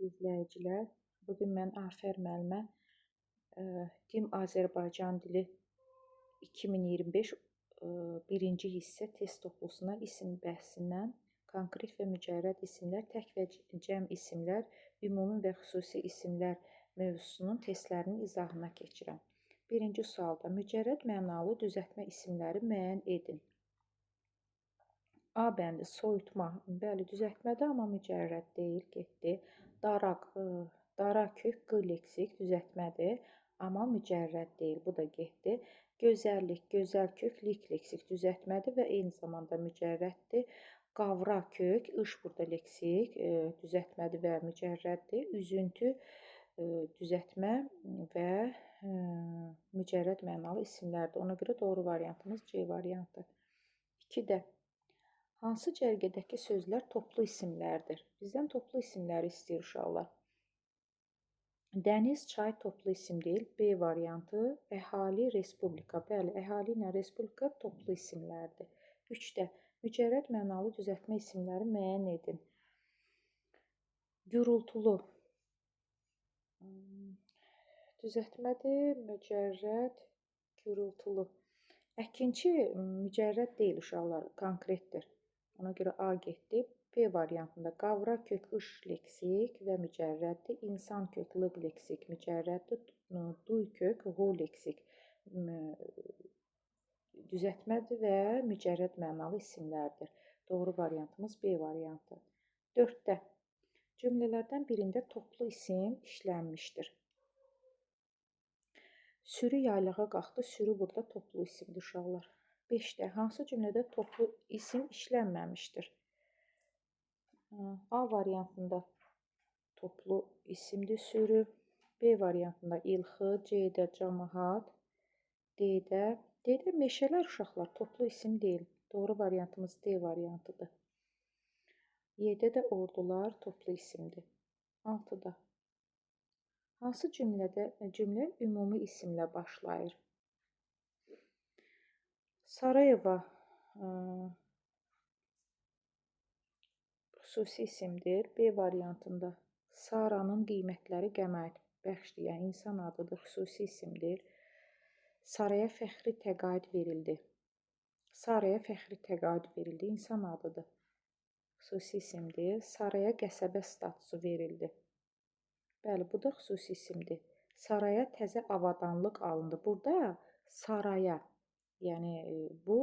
izləyicilər. Bugün mən Afər müəllimə Dim Azərbaycan dili 2025 birinci hissə test toplusuna isim bəhsindən konkret və mücərrəd isimlər, tək və cəm isimlər, ümumi və xüsusi isimlər mövzusunun testlərinin izahına keçirəm. Birinci sualda mücərrəd mənalı düzəltmə isimləri müəyyən edin. A bəndi soyutma, bəli düzəltmədə, amma mücərrəd deyil, getdi. Daraq, dara kök, q leksik düzəltmədir, amma mücərrəd deyil, bu da getdi. Gözəllik, gözəl kök, lik leksik düzəltmədir və eyni zamanda mücərrəddir. Qavra kök, ış burada leksik düzəltmədir və mücərrəddir. Üzüntü düzəltmə və mücərrəd mənalı isimlərdir. Ona görə doğru variantımız C variantı. 2-də hansı cərgədəki sözlər toplu isimlərdir? Bizdən toplu isimləri istəyir uşaqlar. Dəniz, çay toplu isim deyil. B variantı. Əhali, respublika. Bəli, əhali ilə respublika toplu isimlərdir. 3-də mücərrəd mənalı düzəltmə isimləri müəyyən edin. Gürultulu. Düzəltmədir, mücərrəd, gürultulu. Əkinçi mücərrəd deyil uşaqlar, konkretdir. Ona görə A getdi. B variantında qavra kök, ış leksik və mücərrəddir. İnsan kök, lıq leksik mücərrəddir. Duy kök, ğu leksik düzəltmədir və mücərrəd mənalı isimlərdir. Doğru variantımız B variantı. 4-də cümlələrdən birində toplu isim işlənmişdir. Sürü yaylağa qalxdı. Sürü burada toplu isimdir uşaqlar. 5-də hansı cümlədə toplu isim işlənməmişdir? A variantında toplu isimdir sürü. B variantında ilxı, C-də cəmaət, D-də meşələr uşaqlar toplu isim deyil. Doğru variantımız D variantıdır. 7-də də ordular toplu isimdir. 6-da hansı cümlə ümumi isimlə başlayır? Sarayeva xüsusi isimdir. B variantında Saranın qiymətləri qənaət bəxşdir, yəni insan adıdır, xüsusi isimdir. Saraya fəxri təqaüd verildi. Saraya fəxri təqaüd verildi, insan adıdır, xüsusi isimdir. Saraya qəsəbə statusu verildi. Bəli, bu da xüsusi isimdir. Saraya təzə avadanlıq alındı. Burada saraya, yəni bu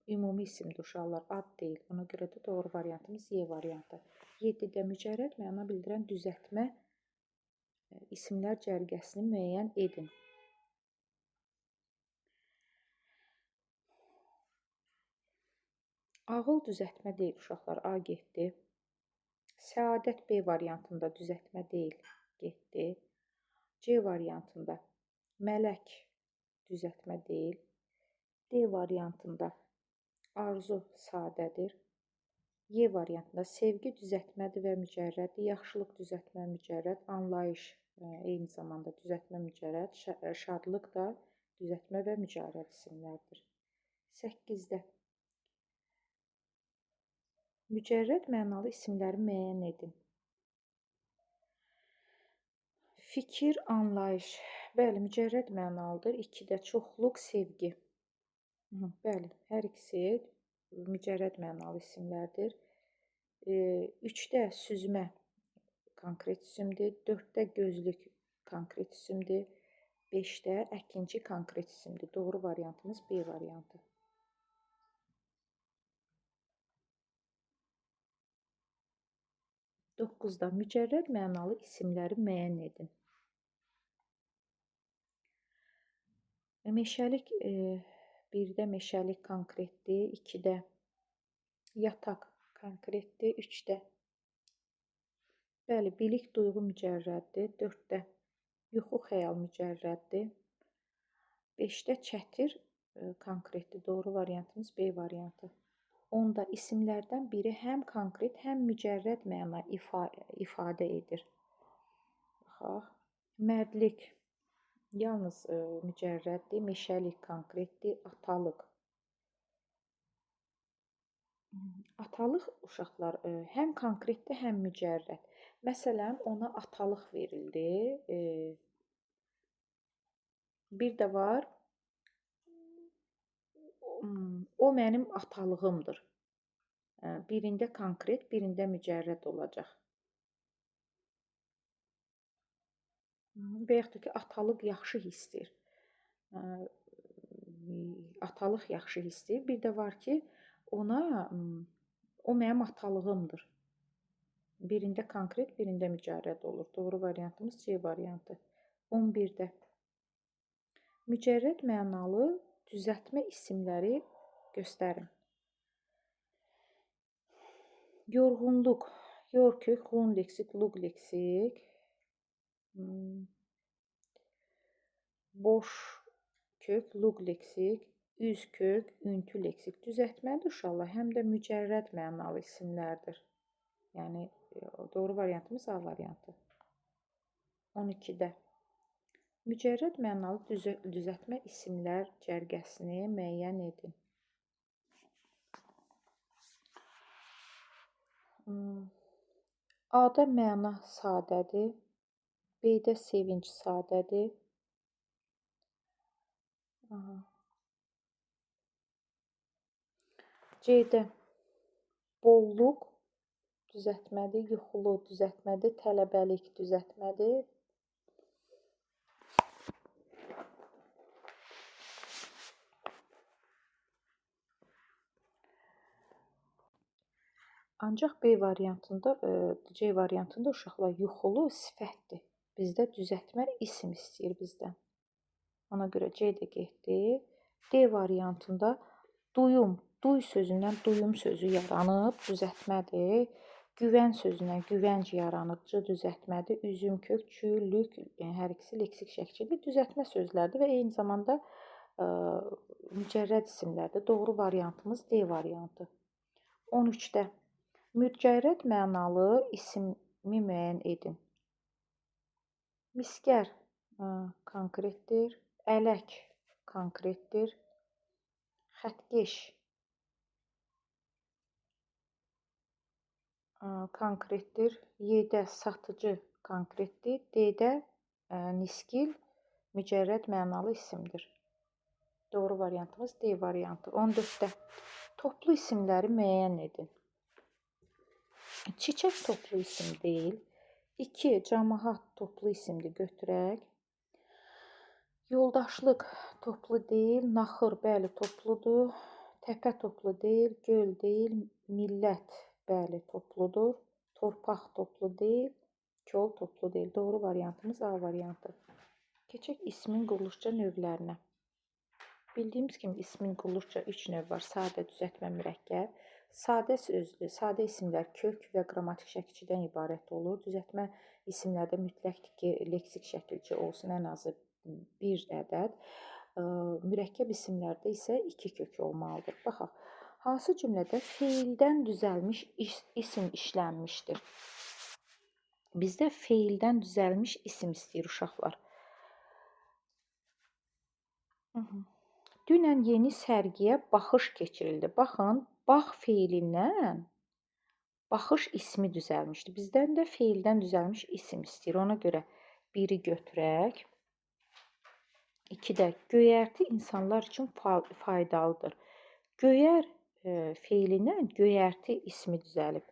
ümumi isimdir uşaqlar, ad deyil. Ona görə də doğru variantımız Y variantı. 7-də mücərrəd məna bildirən düzəltmə isimlər cərgəsini müəyyən edin. Ağıl düzəltmə deyil uşaqlar, A getdi. Səadət B variantında düzəltmə deyil, getdi. C variantında mələk düzəltmə deyil. D variantında arzu sadədir. Y variantında sevgi düzəltmədir və mücərrəddir. Yaxşılıq düzəltmə mücərrəd. Anlayış eyni zamanda düzəltmə mücərrəd. Şadlıq da düzəltmə və mücərrəd isimlərdir. 8-də mücərrəd mənalı isimləri müəyyən edin. Fikir, anlayış. Bəli, mücərrəd mənalıdır. 2-də çoxluq, sevgi. Bəli, hər ikisi mücərrəd mənalı isimlərdir. 3-də süzmə konkret isimdir. 4-də gözlük konkret isimdir. 5-də əkinçi konkret isimdir. Doğru variantımız B variantı. 9-da mücərrəd mənalı isimləri müəyyən edin. Meşəlik 1-də meşəlik konkretdir, 2-də yataq konkretdir, 3-də bəli, bilik duyğu mücərrəddir, 4-də yuxu xəyal mücərrəddir, 5-də çətir konkretdir. Doğru variantımız B variantı. 10-da isimlərdən biri həm konkret, həm mücərrəd məna ifadə edir. Baxaq. Mərdlik yalnız mücərrəddir, meşəlik konkretdir, atalıq. Atalıq uşaqlar həm konkretdir, həm mücərrəd. Məsələn, ona atalıq verildi. Bir də var, o mənim atalığımdır. Birində konkret, birində mücərrəd olacaq. Və yaxud da ki, atalıq yaxşı hissdir. Atalıq yaxşı hissdir. Bir də var ki, ona o mənim atalığımdır. Birində konkret, birində mücərrəd olur. Doğru variantımız C variantı. 11-də mücərrəd mənalı düzəltmə isimləri göstərin. Yorğunluq, yor kök, lun leksik, luq leksik. Boş kök, luq leksik, üz kök, üntü leksik. Düzəltməli uşaqlar həm də mücərrəd mənalı isimlərdir. Yəni doğru variantımız A variantı. 12-də mücərrəd mənalı düzəltmə isimlər cərgəsini müəyyən edin. A-da məna sadədir. B-də sevinç sadədir. C-də bolluq düzəltmədir, yuxulu düzəltmədir, tələbəlik düzəltmədir. Ancaq B variantında, C variantında uşaqlar yuxulu sifətdir. Bizdə düzəltmə isim istəyir bizdən. Ona görə C də getdi. D variantında duyum, duy sözündən duyum sözü yaranıb, düzəltmədir. Güvən sözündən güvənc yaranıb, C düzəltmədir. Üzüm, kök, çülük, hər ikisi leksik şəkildə düzəltmə sözlərdir və eyni zamanda mücərrəd isimlərdir. Doğru variantımız D variantı. 13-də mücərrəd mənalı ismi müəyyən edin. Miskər konkretdir, ələk konkretdir, xətkeş konkretdir, Y-də satıcı konkretdir, D-də niskil mücərrəd mənalı isimdir. Doğru variantımız D variantı. 14-də toplu isimləri müəyyən edin. Çiçək toplu isim deyil. 2. Cəmaət toplu isimdir, götürək. Yoldaşlıq toplu deyil. Naxır, bəli, topludur. Təpə toplu deyil. Göl deyil. Millət, bəli, topludur. Torpaq toplu deyil. Kol toplu deyil. Doğru variantımız A variantı. Keçək ismin quruluşca növlərinə. Bildiyimiz kimi ismin quruluşca 3 növ var. Sadə, düzəltmə, mürəkkəb. Sadə sözlü, sadə isimlər kök və qrammatik şəkilçidən ibarət olur. Düzəltmə isimlərdə mütləqdir ki, leksik şəkilçi olsun, ən azı 1 ədəd. Mürəkkəb isimlərdə isə 2 kök olmalıdır. Baxaq, hansı cümlədə feildən düzəlmiş isim işlənmişdir? Bizdə feildən düzəlmiş isim istəyir uşaqlar. Dünən yeni sərgiyə baxış keçirildi. Baxın, bax feilindən baxış ismi düzəlmişdi. Bizdən də feildən düzəlmiş isim istəyir. Ona görə 1-i götürək. 2-də göyərti insanlar üçün faydalıdır. Göyər feilindən göyərti ismi düzəlib.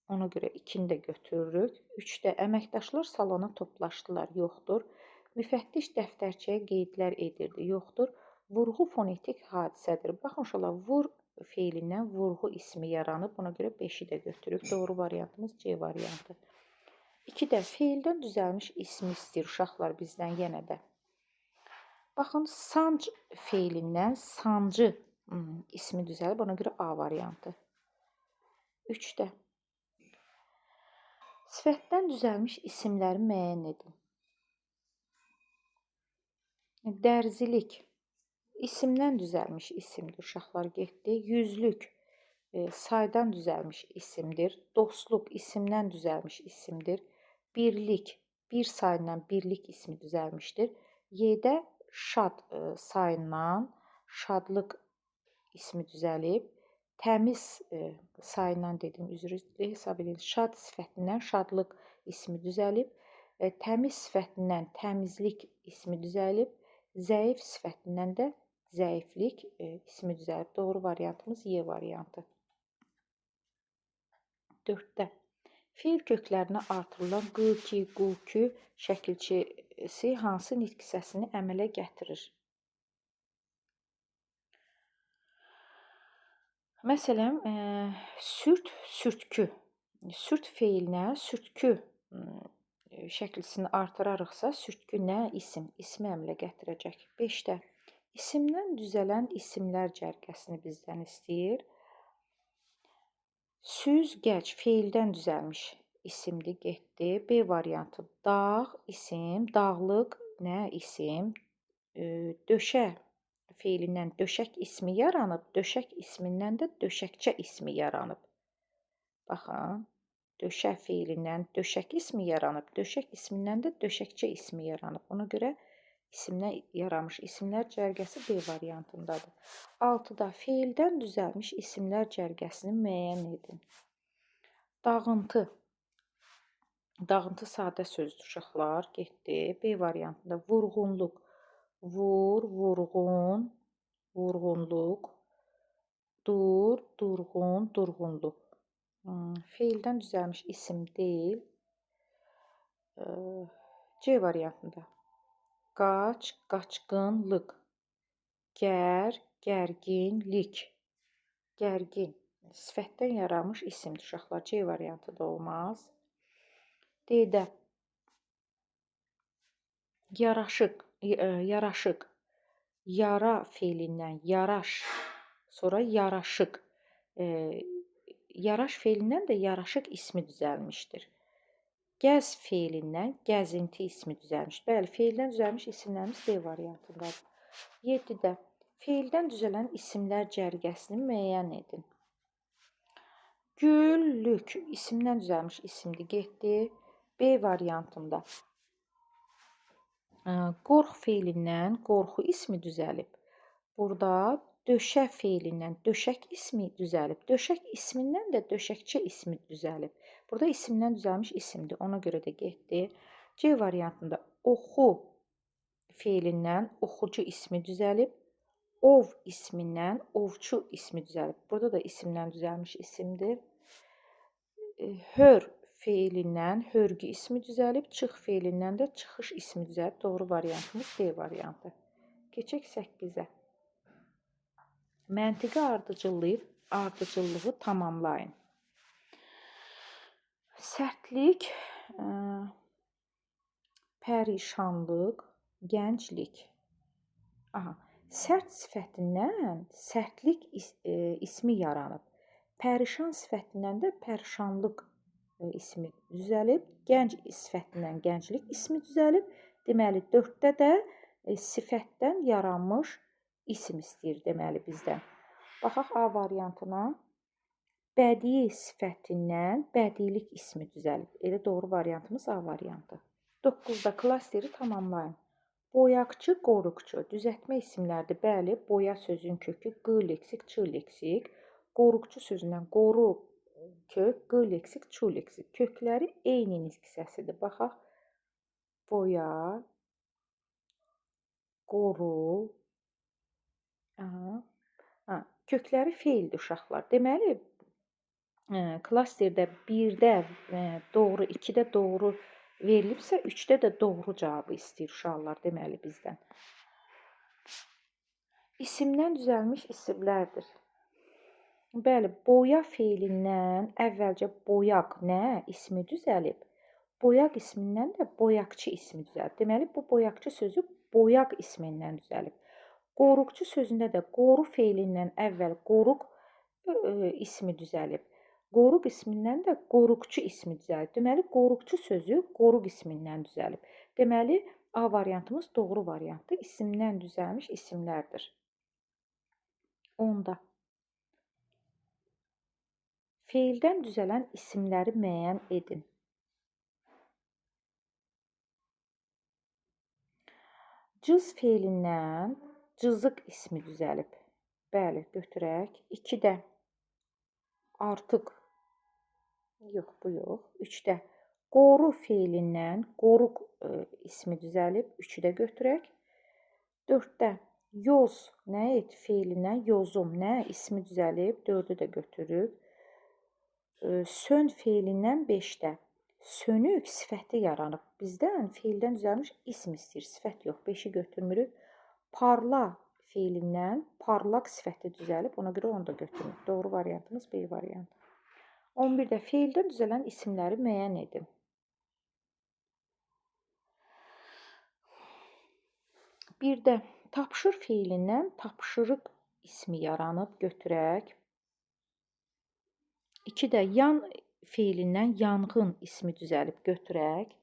Ona görə 2-ni də götürürük. 3-də əməkdaşlar salona toplaşdılar. Yoxdur. Müfəttiş dəftərçəyə qeydlər edirdi. Yoxdur. Vurğu fonetik hadisədir. Baxın uşaqlar, vur feilindən vurğu ismi yaranıb. Ona görə 5-i də götürürük. Doğru variantımız C variantı. 2-də feildən düzəlmiş ismi istəyir uşaqlar bizdən yenə də. Baxın, sanc feilindən sancı ismi düzəlib. Ona görə A variantı. 3-də sifətdən düzəlmiş isimləri müəyyən edin. Dərzilik isimdən düzəlmiş isimdir. Uşaqlar getdi. Yüzlük saydan düzəlmiş isimdir. Dostluq isimdən düzəlmiş isimdir. Birlik, bir sayından birlik ismi düzəlmişdir. Y-də şad sayından şadlıq ismi düzəlib. Təmiz sayından dedim, üzr hesab edin. Şad sifətindən şadlıq ismi düzəlib. Təmiz sifətindən təmizlik ismi düzəlib. Zəif sifətindən də zəiflik ismi düzəlib. Doğru variantımız Y variantı. 4-də feil köklərinə artırılan q, ki, qu, kü şəkilçisi hansı nitq hissəsini əmələ gətirir? Məsələn, sürt, sürtkü. Sürt feilinə sürtkü şəkilçisini artırarıqsa, sürtkü nə? İsim. İsmi əmələ gətirəcək. 5-də isimdən düzələn isimlər cərgəsini bizdən istəyir. Süzgəc feildən düzəlmiş isimdir, getdi. B variantı dağ, isim, dağlıq nə? İsim. Döşə feilindən döşək ismi yaranıb, döşək ismindən də döşəkçə ismi yaranıb. Baxın, döşə feilindən döşək ismi yaranıb, döşək ismindən də döşəkçə ismi yaranıb. Ona görə isimdən yaranmış isimlər cərgəsi B variantındadır. 6-da feildən düzəlmiş isimlər cərgəsini müəyyən edin. Dağıntı. Dağıntı sadə sözdür uşaqlar, getdi. B variantında vurğunluq. Vur, vurğun, vurğunluq. Dur, durğun, durğunluq. Feildən düzəlmiş isim deyil. C variantında. Qaç, qaçqınlıq. Gər, gərginlik. Gərgin. Sifətdən yaranmış isimdir uşaqlar. C variantı da olmaz. D-də. Yaraşıq, yaraşıq. Yara feilindən yaraş, sonra yaraşıq. Yaraş feilindən də yaraşıq ismi düzəlmişdir. Gəz feilindən gəzinti ismi düzəlmişdir. Bəli, feildən düzəlmiş isimlərimiz D variantındadır. 7-də feildən düzələn isimlər cərgəsini müəyyən edin. Güllük isimdən düzəlmiş isimdir, getdi. B variantında. Qorx feilindən qorxu ismi düzəlib. Burada döşə feilindən döşək ismi düzəlib. Döşək ismindən də döşəkçə ismi düzəlib. Burada isimdən düzəlmiş isimdir. Ona görə də getdi. C variantında oxu feilindən oxucu ismi düzəlib. Ov ismindən ovçu ismi düzəlib. Burada da isimdən düzəlmiş isimdir. Hör feilindən hörgü ismi düzəlib, çıx feilindən də çıxış ismi düzəlib. Doğru variantımız D variantı. Keçək 8-ə. Məntiqi ardıcıllığı tamamlayın. Sərtlik, pərişanlıq, gənclik. Sərt sifətindən sərtlik ismi yaranıb. Pərişan sifətindən də pərişanlıq ismi düzəlib. Gənc sifətindən gənclik ismi düzəlib. Deməli, 4-də də sifətdən yaranmış isim istəyir deməli bizdən. Baxaq A variantına. Bədii sifətindən bədilik ismi düzəlib. Elə doğru variantımız A variantı. 9-da klasteri tamamlayın. Boyaqçı, qoruqçu. Düzəltmə isimlərdir. Bəli, boya sözün kökü q leksik, ç leksik. Qoruqçu sözündən qoru kök, q leksik, ç leksik. Kökləri eyni nitq hissəsidir. Baxaq. Boya, qoru. Kökləri feildir uşaqlar. Deməli, klasterdə 1-də doğru, 2-də doğru verilibsə, 3-də də doğru cavabı istəyir uşaqlar deməli bizdən. İsimdən düzəlmiş isimlərdir. Bəli, boya feilindən əvvəlcə boyaq nə ismi düzəlib? Boyaq ismindən də boyaqçı ismi düzəlib. Deməli, bu boyaqçı sözü boyaq ismindən düzəlib. Qoruqçu sözündə də qoru feilindən əvvəl qoruq ismi düzəlib. Qoruq ismindən də qoruqçu ismi düzəlib. Deməli, qoruqçu sözü qoruq ismindən düzəlib. Deməli, A variantımız doğru variantdır. İsimdən düzəlmiş isimlərdir. 10-da. Feildən düzələn isimləri müəyyən edin. Cız feilindən cızıq ismi düzəlib. Bəli, götürək. 2-də Artıq. Yox, bu yox. 3-də qoru feilindən qoruq ismi düzəlib, 3-ü də götürək. 4-də yoz nə et feilindən yozum nə ismi düzəlib, 4-ü də götürürük. Sön feilindən 5-də sönük sifəti yaranıb. Bizdən feildən düzəlmiş ism istəyir, sifət yox. 5-i götürmürük. Parla feilindən parlaq sifəti düzəlib, ona görə onu da götürürük. Doğru variantımız B variantı. 11-də feildən düzələn isimləri müəyyən edin. Birdə tapşır feilindən tapşırıq ismi yaranıb, götürək. 2-də yan feilindən yanğın ismi düzəlib, götürək.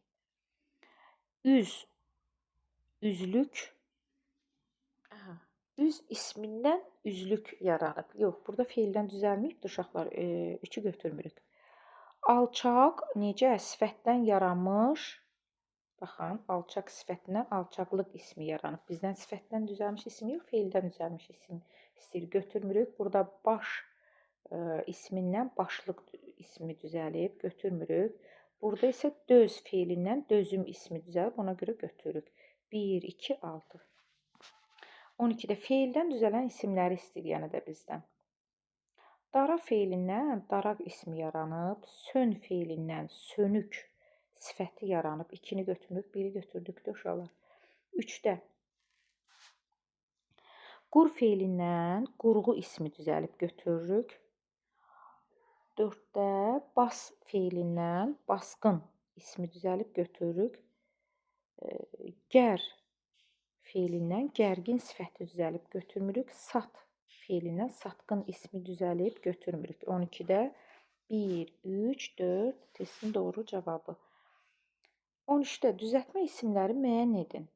Üzlük. Üz ismindən üzlük yaranıb. Yox, burada feildən düzəlməyibdir uşaqlar. 3-ü götürmürük. Alçaq necə sifətdən yaranmış? Baxın, alçaq sifətindən alçaqlıq ismi yaranıb. Bizdən sifətdən düzəlmiş isim yox, feildən düzəlmiş isim istəyir. Götürmürük. Burada baş ismindən başlıq ismi düzəlib. Götürmürük. Burada isə döz feilindən dözüm ismi düzəlib. Ona görə götürürük. 1, 2, 6. 12-də feildən düzələn isimləri istəyir yenə də bizdən. Dara feilindən daraq ismi yaranıb, sön feilindən sönük sifəti yaranıb. 2-ni götürmürük, 1-i götürdük də uşaqlar. 3-də qur feilindən qurğu ismi düzəlib, götürürük. 4-də bas feilindən basqın ismi düzəlib, götürürük. Gər feilindən gərgin sifəti düzəlib, götürmürük. Sat feilindən satqın ismi düzəlib, götürmürük. 12-də 1, 3, 4 testin doğru cavabı. 13-də düzəltmə isimləri müəyyən edin.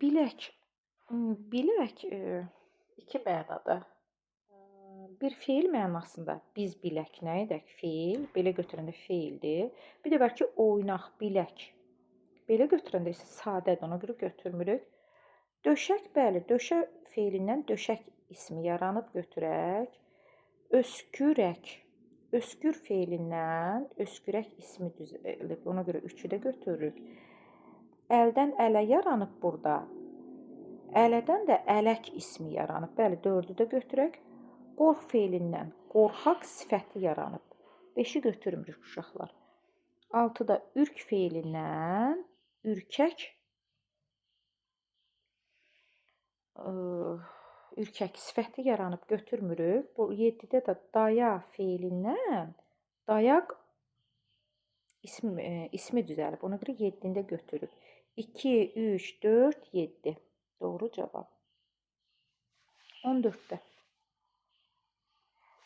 Bilək 2 mənada. Bir feil mənasında biz bilək nə edək? Feil, belə götürəndə feildir. Bir də var ki, oynaq, bilək. Belə götürəndə isə sadədir, ona görə götürmürük. Döşək, bəli, döşə feilindən döşək ismi yaranıb, götürək. Öskürək, öskür feilindən öskürək ismi düzəlib, ona görə 3-ü də götürürük. Əldən ələ yaranıb burada. Ələdən də ələk ismi yaranıb, bəli, 4-ü də götürək. Qorx feilindən qorxaq sifəti yaranıb. 5-i götürmürük uşaqlar. 6-da ürk feilindən ürkək sifəti yaranıb, götürmürük. Bu 7-də də daya feilindən dayaq ismi düzəlib. Ona görə 7-ni də götürürük. 2, 3, 4, 7. Doğru cavab. 14-də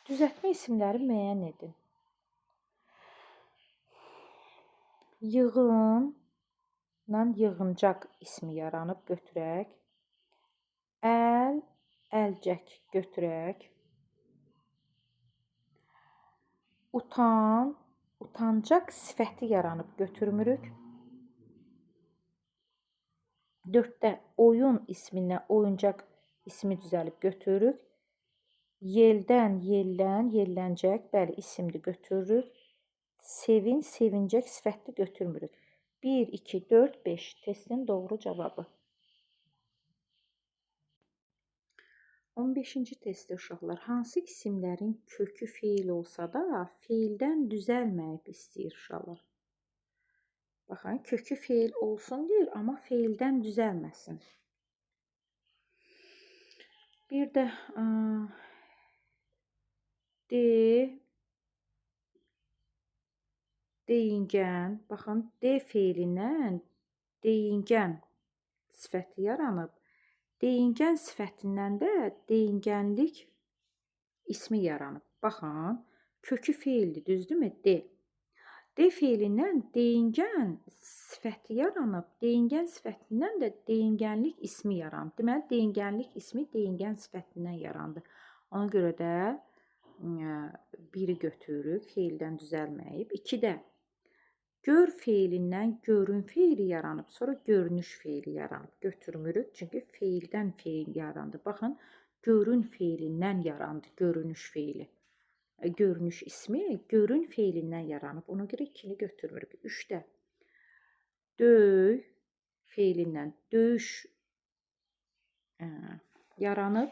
düzəltmə isimləri müəyyən edin. Yığınla yığıncaq ismi yaranıb, götürək. Əl, əlcək, götürək. Utan, utancaq sifəti yaranıb, götürmürük. 4-də oyun ismindən oyuncaq ismi düzəlib, götürürük. Yeldən, yellən, yelləncək, bəli, isimli götürürük. Sevin, sevincək sifətli götürmürük. 1, 2, 4, 5 testin doğru cavabı. 15-ci testdə uşaqlar, hansı isimlərin kökü feil olsa da feildən düzəlməyib istəyir uşaqlar. Baxın, kökü feil olsun deyir, amma feildən düzəlməsin. Bir də deyingən, baxın, D feilindən deyingən sifəti yaranıb. Deyingən sifətindən də deyingənlik ismi yaranıb. Baxın, kökü feildir, düzdürmü? D. D feilindən deyingən sifəti yaranıb. Deyingən sifətindən də deyingənlik ismi yaranıb. Deməli, deyingənlik ismi deyingən sifətindən yarandı. Ona görə də 1-i götürürük, feildən düzəlməyib. 2-də Gör feilindən görün feili yaranıb, sonra görünüş feili yaranıb. Götürmürük, çünki feildən feil yarandı. Baxın, görün feilindən yarandı görünüş feili. Görünüş ismi görün feilindən yaranıb. Ona görə 2-ni götürmürük. 3-də döy feilindən döyüş yaranıb.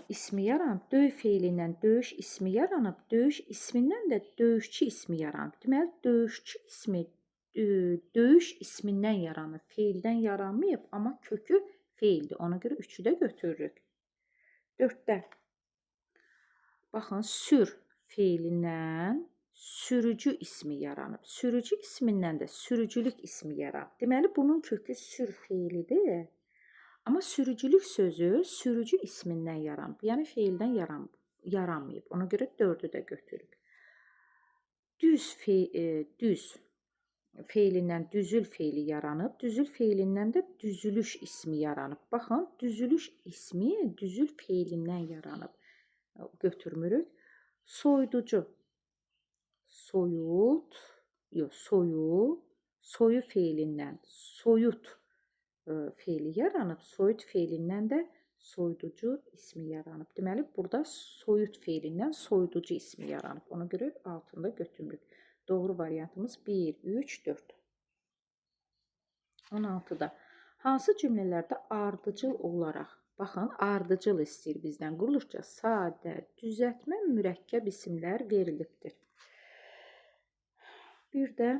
İsmi yaranıb. Döy feilindən döyüş ismi yaranıb. Döyüş ismindən də döyüşçü ismi yaranıb. Deməli, döyüşçü ismi döyüş ismindən yaranıb. Feildən yaranmayıb, amma kökü feildir. Ona görə 3-ü də götürürük. 4-də baxın, sür feilindən sürücü ismi yaranıb. Sürücü ismindən də sürücülük ismi yaranıb. Deməli, bunun kökü sür feilidir. Amma sürücülük sözü sürücü ismindən yaranıb. Yəni feildən yaranmayıb. Ona görə 4-ü də götürürük. Düz feilindən düzül feili yaranıb. Düzül feilindən də düzülüş ismi yaranıb. Baxın, düzülüş ismi düzül feilindən yaranıb. Götürmürük. Soyuducu. Soyu feilindən soyut feili yaranıb. Soyut feilindən də soyuducu ismi yaranıb. Deməli, burada soyut feilindən soyuducu ismi yaranıb. Ona görə altında götürmürük. Doğru variantımız 1, 3, 4. 16-da hansı cümlələrdə ardıcıl olaraq, baxın, ardıcıl istəyir bizdən, quruluşca sadə, düzəltmə, mürəkkəb isimlər verilibdir. Bir də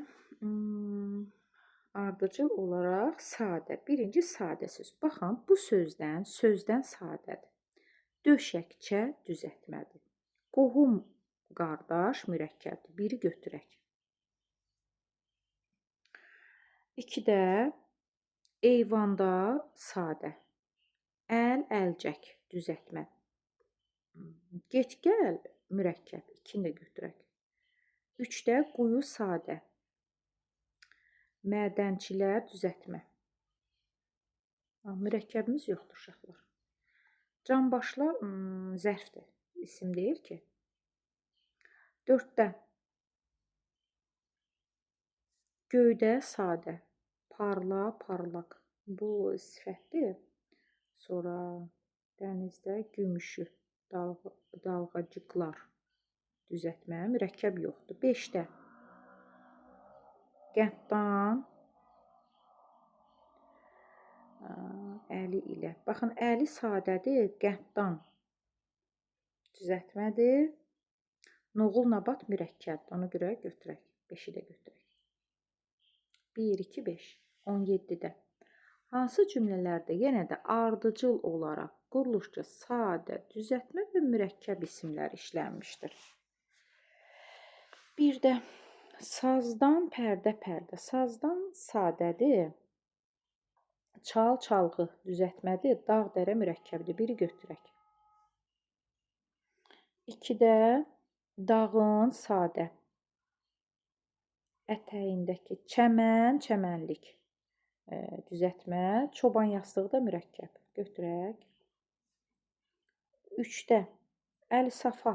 ardıcıl olaraq sadə. Birinci sadə söz. Baxın, bu sözdən sadədir. Döşəkçə düzəltmədir. Qohum, qardaş mürəkkəbdir. Biri götürək. 2-də eyvanda sadə. Əl, əlcək düzəltmə. Get, gəl mürəkkəb. 2-ni də götürək. 3-də quyu sadə. Mədənçilər düzəltmə. Mürəkkəbimiz yoxdur uşaqlar. Canbaşlar zərfdir. İsim deyil ki. 4-də göydə sadə. Parla, parlaq. Bu sifətdir. Sonra dənizdə gümüşü, dalğacıqlar düzəltmə. Mürəkkəb yoxdur. 5-də qənddan əli ilə. Baxın, əli sadədir, qənddan düzəltmədir. Noğul, nabat mürəkkəbdir. Ona görə götürək. 5-i də götürək. 1, 2, 5. 17-də hansı cümlələrdə yenə də ardıcıl olaraq quruluşca sadə, düzəltmə və mürəkkəb isimlər işlənmişdir. Bir də sazdan pərdə. Sazdan sadədir. Çal, çalğı düzəltmədir. Dağ, dərə mürəkkəbdir. Biri götürək. 2-də dağın sadə. Ətəyindəki çəmən, çəmənlik düzəltmə. Çoban yastığı da mürəkkəb. Götürək. 3-də əl-safa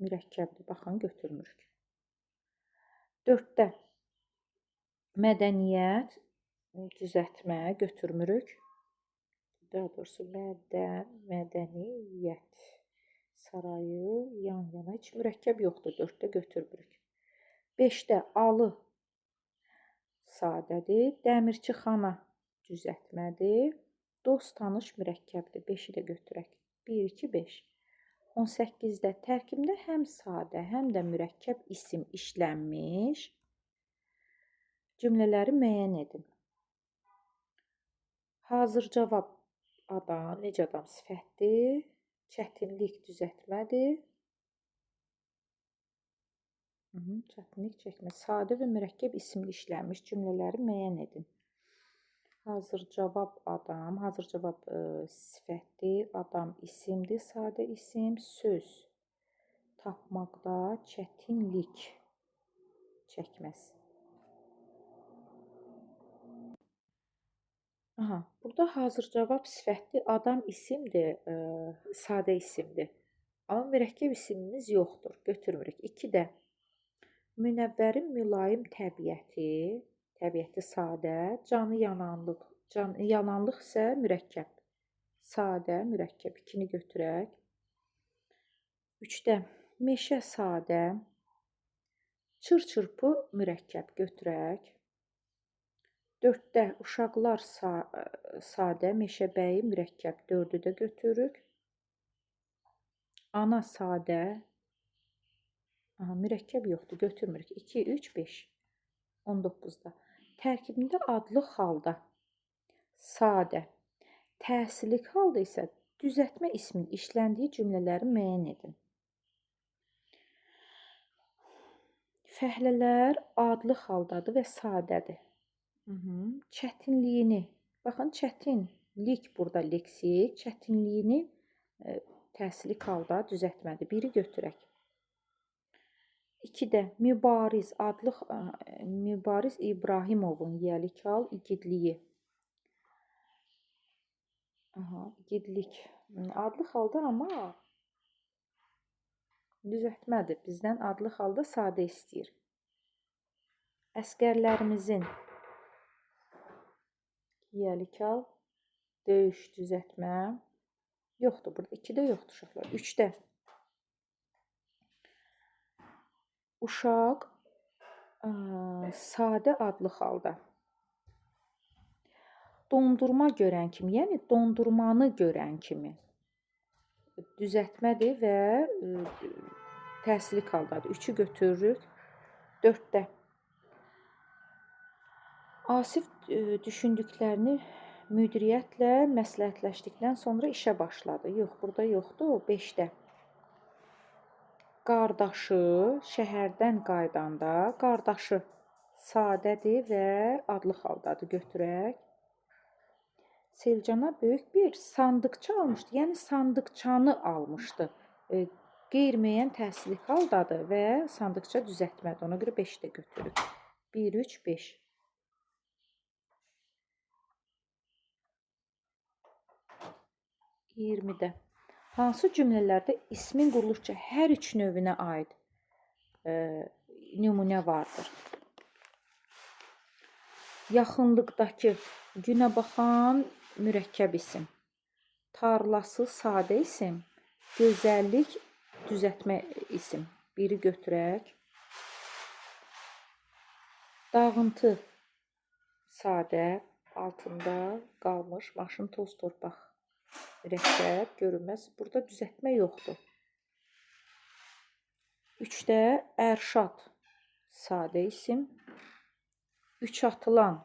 mürəkkəbdir. Baxın, götürmürük. 4-də mədəniyyət düzəltmə, götürmürük. Daha doğrusu mədəniyyət sarayı yan-yana, heç mürəkkəb yoxdur. 4-də götürmürük. 5-də alı sadədir. Dəmirçixana düzəltmədir. Dost, tanış mürəkkəbdir. 5-i də götürək. 1, 2, 5. 18-də tərkibində həm sadə, həm də mürəkkəb isim işlənmiş cümlələri müəyyən edin. Hazır cavab adam, necə adam sifətdir. Çətinlik düzəltmədir. Çətinlik çəkmə. Sadə və mürəkkəb isimli işlənmiş cümlələri müəyyən edin. Hazır cavab adam, hazır cavab sifətdir, adam isimdir, sadə isim, söz tapmaqda çətinlik çəkməz. Burada hazır cavab sifətdir, adam isimdir, sadə isimdir. Amma mürəkkəb isimimiz yoxdur, götürmürük. 2-də Münəvvərin mülayim təbiəti sadə, yananlıq isə mürəkkəb. Sadə, mürəkkəb 2-ni götürək. 3-də meşə sadə, çır-çırpı mürəkkəb götürək. 4-də uşaqlar sadə, meşəbəyi mürəkkəb 4-ü də götürürük. Ana sadə, mürəkkəb yoxdur, götürmürük. 2, 3, 5, 19-da. Tərkibində adlıq halda sadə, təsirlik halda isə düzəltmə ismin işləndiyi cümlələri müəyyən edin. Fəhlələr adlıq haldadır və sadədir. Çətinliyini, baxın çətinlik burada leksik, çətinliyini təsirlik halda düzəltmədir. 1-i götürək. 2-də mübariz, Mübariz İbrahimovun yiyəlik hal, igidliyi. İgidlik. Adlıq halda amma düzəltmədir. Bizdən adlıq halda sadə istəyir. Əsgərlərimizin yiyəlik hal, döyüş, düzəltmə. Yoxdur, burada 2-də yoxdur uşaqlar. 3-də uşaq sadə adlıq halda. Dondurma görən kimi, yəni dondurmanı görən kimi düzəltmədir və təsirlik haldadır. 3-ü götürürük. 4-də Asif düşündüklərini müdiriyyətlə məsləhətləşdikdən sonra işə başladı. Yox, burada yoxdur. 5-də qardaşı şəhərdən qaydanda, qardaşı sadədir və adlıq haldadır. Götürək. Selcana böyük bir sandıqça almışdı. Yəni sandıqçanı almışdı. Qeyri-müəyyən təsirlik haldadır və sandıqça düzəltmədir. Ona görə 5-i də götürürük. 1, 3, 5. 20-də hansı cümlələrdə ismin quruluşça hər üç növünə aid nümunə vardır? Yaxınlıqdakı günəbaxan mürəkkəb isim, tarlası sadə isim, gözəllik düzəltmə isim. 1-i götürək. Dağıntı sadə, altında qalmış maşın, toz, torpaq mürəkkəb görünməz. Burada düzəltmə yoxdur. 3-də Ərşad sadə isim. 3 atılan.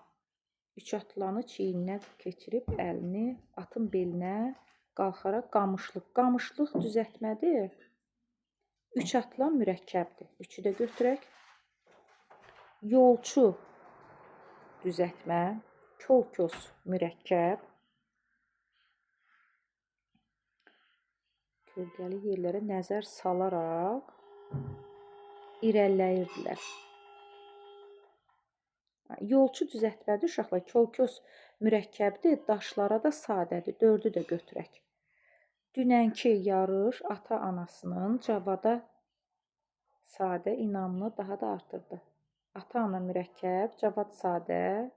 3 atılanı çiyninə keçirib əlini atın belinə qalxaraq qamışlıq. Qamışlıq düzəltmədir. 3 atılan mürəkkəbdir. 3-ü də götürək. Yolçu düzəltmə. Kol-kos mürəkkəb. Kölgəli yerlərə nəzər salaraq irəliləyirdilər. Yolçu düzəltmədir uşaqlar. Kol-kos mürəkkəbdir. Daşlara da sadədir. 4-ü də götürək. Dünənki yarış ata-anasının Cavada sadə inamını daha da artırdı. Ata-ana mürəkkəb, Cavad sadə.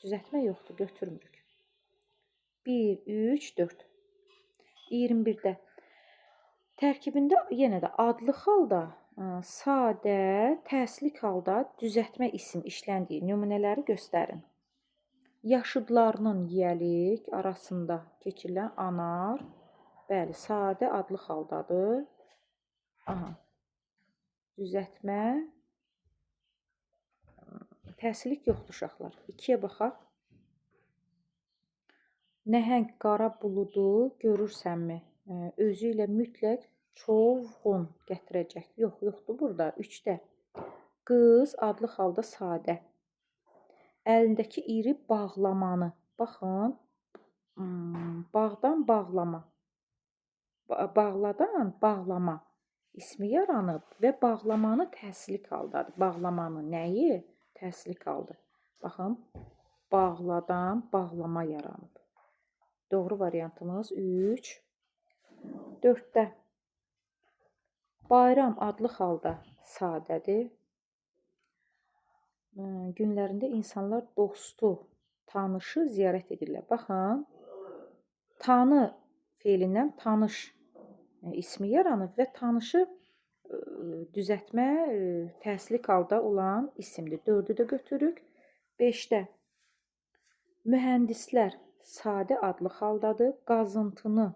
Düzəltmə yoxdur, götürmürük. 1, 3, 4. 21-də tərkibində yenə də adlıq halda, sadə, təsirlik halda düzəltmə isim işləndiyi nümunələri göstərin. Yaşıdlarının yiyəlik arasında keçirilən anar, bəli, sadə adlıq haldadır. Düzəltmə, təsirlik yoxdur uşaqlar. 2-yə baxaq. Nəhəng qara buludu görürsənmi? Özü ilə mütləq çovğun gətirəcək. Yoxdur burada. 3-də qız adlıq halda sadə. Əlindəki iri bağlamanı. Baxın. Bağdan bağlama. Bağladan bağlama ismi yaranıb və bağlamanı təsirlik haldadır. Bağlamanı nəyi? Təsirlik halda. Baxın. Bağladan bağlama yaranıb. Doğru variantımız 3. 4-də bayram adlıq halda sadədir. günlərində insanlar dostu, tanışı ziyarət edirlər. Baxın, tanı feilindən tanış ismi yaranıb və tanışı düzəltmə təsirli halda olan isimdir. 4-ü də götürürük. 5-də mühəndislər sadə adlı haldadır. Qazıntını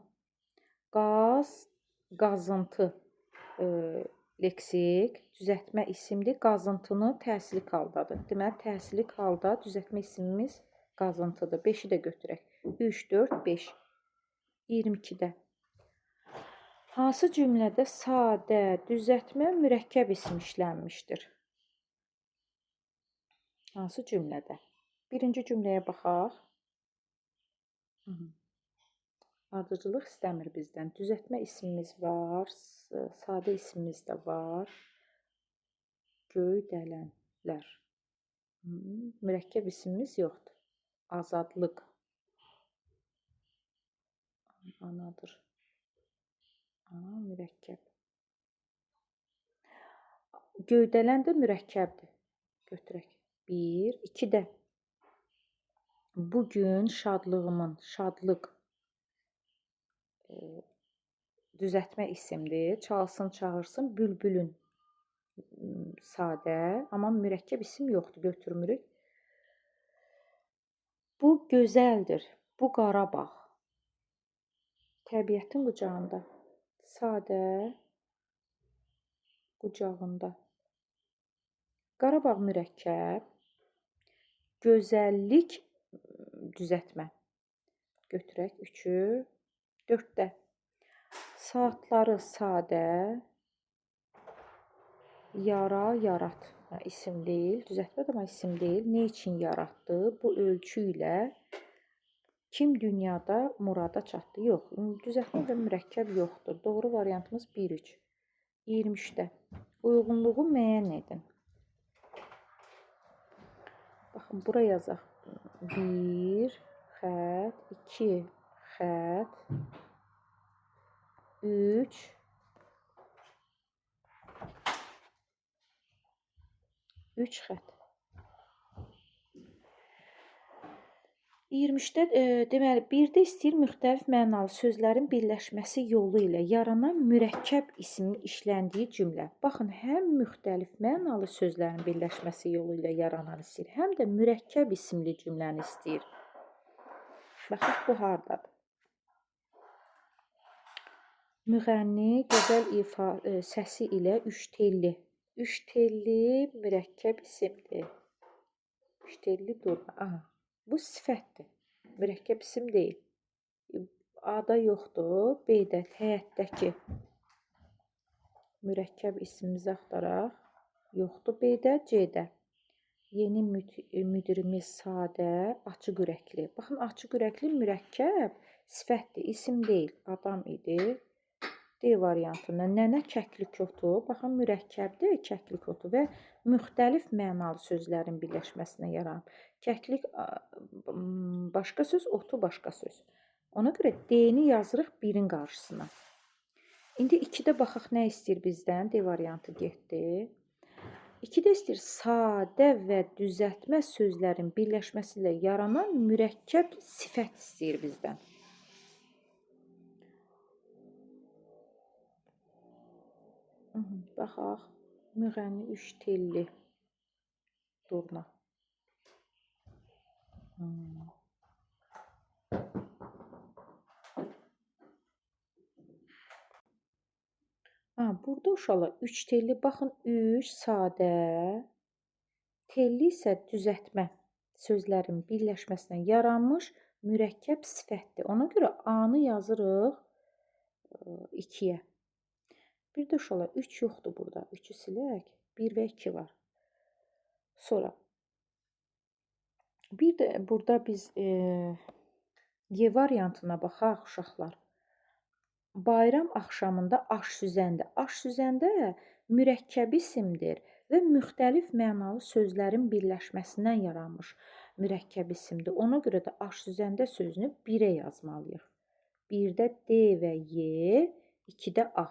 qazıntı leksik düzəltmə isimdir. Qazıntını təsirli haldadır. Deməli, təsirli halda düzəltmə isimimiz qazıntıdır. 5-i də götürək. 3, 4, 5. 22-də. Hansı cümlədə sadə düzəltmə mürəkkəb isim işlənmişdir? Hansı cümlədə? Birinci cümləyə baxaq. Ardıcıllıq istəmir bizdən. Düzəltmə ismimiz var, sadə ismimiz də var. Göydələnlər. Mürəkkəb ismimiz yoxdur. Azadlıq. Anadır. Ana mürəkkəb. Göydələn də mürəkkəbdir. Götürək. 1, 2-də. Bugün şadlığımın, şadlıq düzəltmə isimdir. Çalsın, çağırsın, bülbülün sadə, amma mürəkkəb isim yoxdur, götürmürük. Bu gözəldir. Bu Qarabağ. Təbiətin qucağında. Sadə, qucağında. Qarabağ mürəkkəb. Gözəllik düzəltmə. Götürək 3-ü. 4-də. Saatları sadə. Yara, yarat. İsim deyil. Düzəltmə də isim deyil. Ne üçün yaratdı? Bu ölçü ilə kim dünyada murada çatdı? Yox. Düzəltmə və mürəkkəb yoxdur. Doğru variantımız 1, 3. 23-də. Uyğunluğu müəyyən edin. Baxın, bura yazaq. 1 xət, 2 xət, 3 xət. 23-də deməli, birdə istəyir müxtəlif mənalı sözlərin birləşməsi yolu ilə yaranan mürəkkəb ismin işləndiyi cümlə. Baxın, həm müxtəlif mənalı sözlərin birləşməsi yolu ilə yaranan istəyir, həm də mürəkkəb isimli cümləni istəyir. Baxın, bu hardadır? Müğənni gözəl səsi ilə 3 telli. 3 telli mürəkkəb isimdir. 3 telli durma. Aha. Bu sifətdir. Mürəkkəb isim deyil. A-da yoxdur. B-də həyətdəki mürəkkəb ismimizi axtaraq. Yoxdur. B-də, C-də. Yeni müdirimiz sadə, açıq ürəkli. Baxın, açıq ürəkli mürəkkəb sifətdir. İsim deyil. Adam idi. D variantında. Nənə kəklik otu. Baxın, mürəkkəbdir, kəklik otu və müxtəlif mənalı sözlərin birləşməsinə yaranıb. Kəklik başqa söz, otu başqa söz. Ona görə D-ni yazırıq 1-in qarşısına. İndi 2-də baxaq nə istəyir bizdən? D variantı getdi. 2-də istəyir sadə və düzəltmə sözlərin birləşməsi ilə yaranan mürəkkəb sifət istəyir bizdən. Baxaq. Müğənni 3 telli durna. Burada uşaqlar 3 telli, baxın 3 sadə, telli isə düzəltmə sözlərin birləşməsinə yaranmış mürəkkəb sifətdir. Ona görə A-nı yazırıq 2-yə. Bir də uşaqlar 3 yoxdur burada. 3-ü silək. 1 və 2 var. Sonra bir də burada biz Y variantına baxaq uşaqlar. Bayram axşamında aş süzəndə. Aş süzəndə mürəkkəb isimdir və müxtəlif mənalı sözlərin birləşməsindən yaranmış mürəkkəb isimdir. Ona görə də aş süzəndə sözünü 1-ə yazmalıyıq. 1-də D və Y, 2-də A.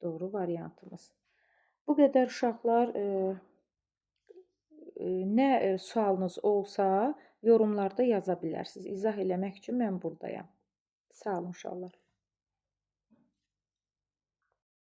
Doğru variantımız. Bu qədər uşaqlar Nə sualınız olsa, yorumlarda yaza bilərsiniz. İzah eləmək üçün mən burdayam. Sağ olun uşaqlar.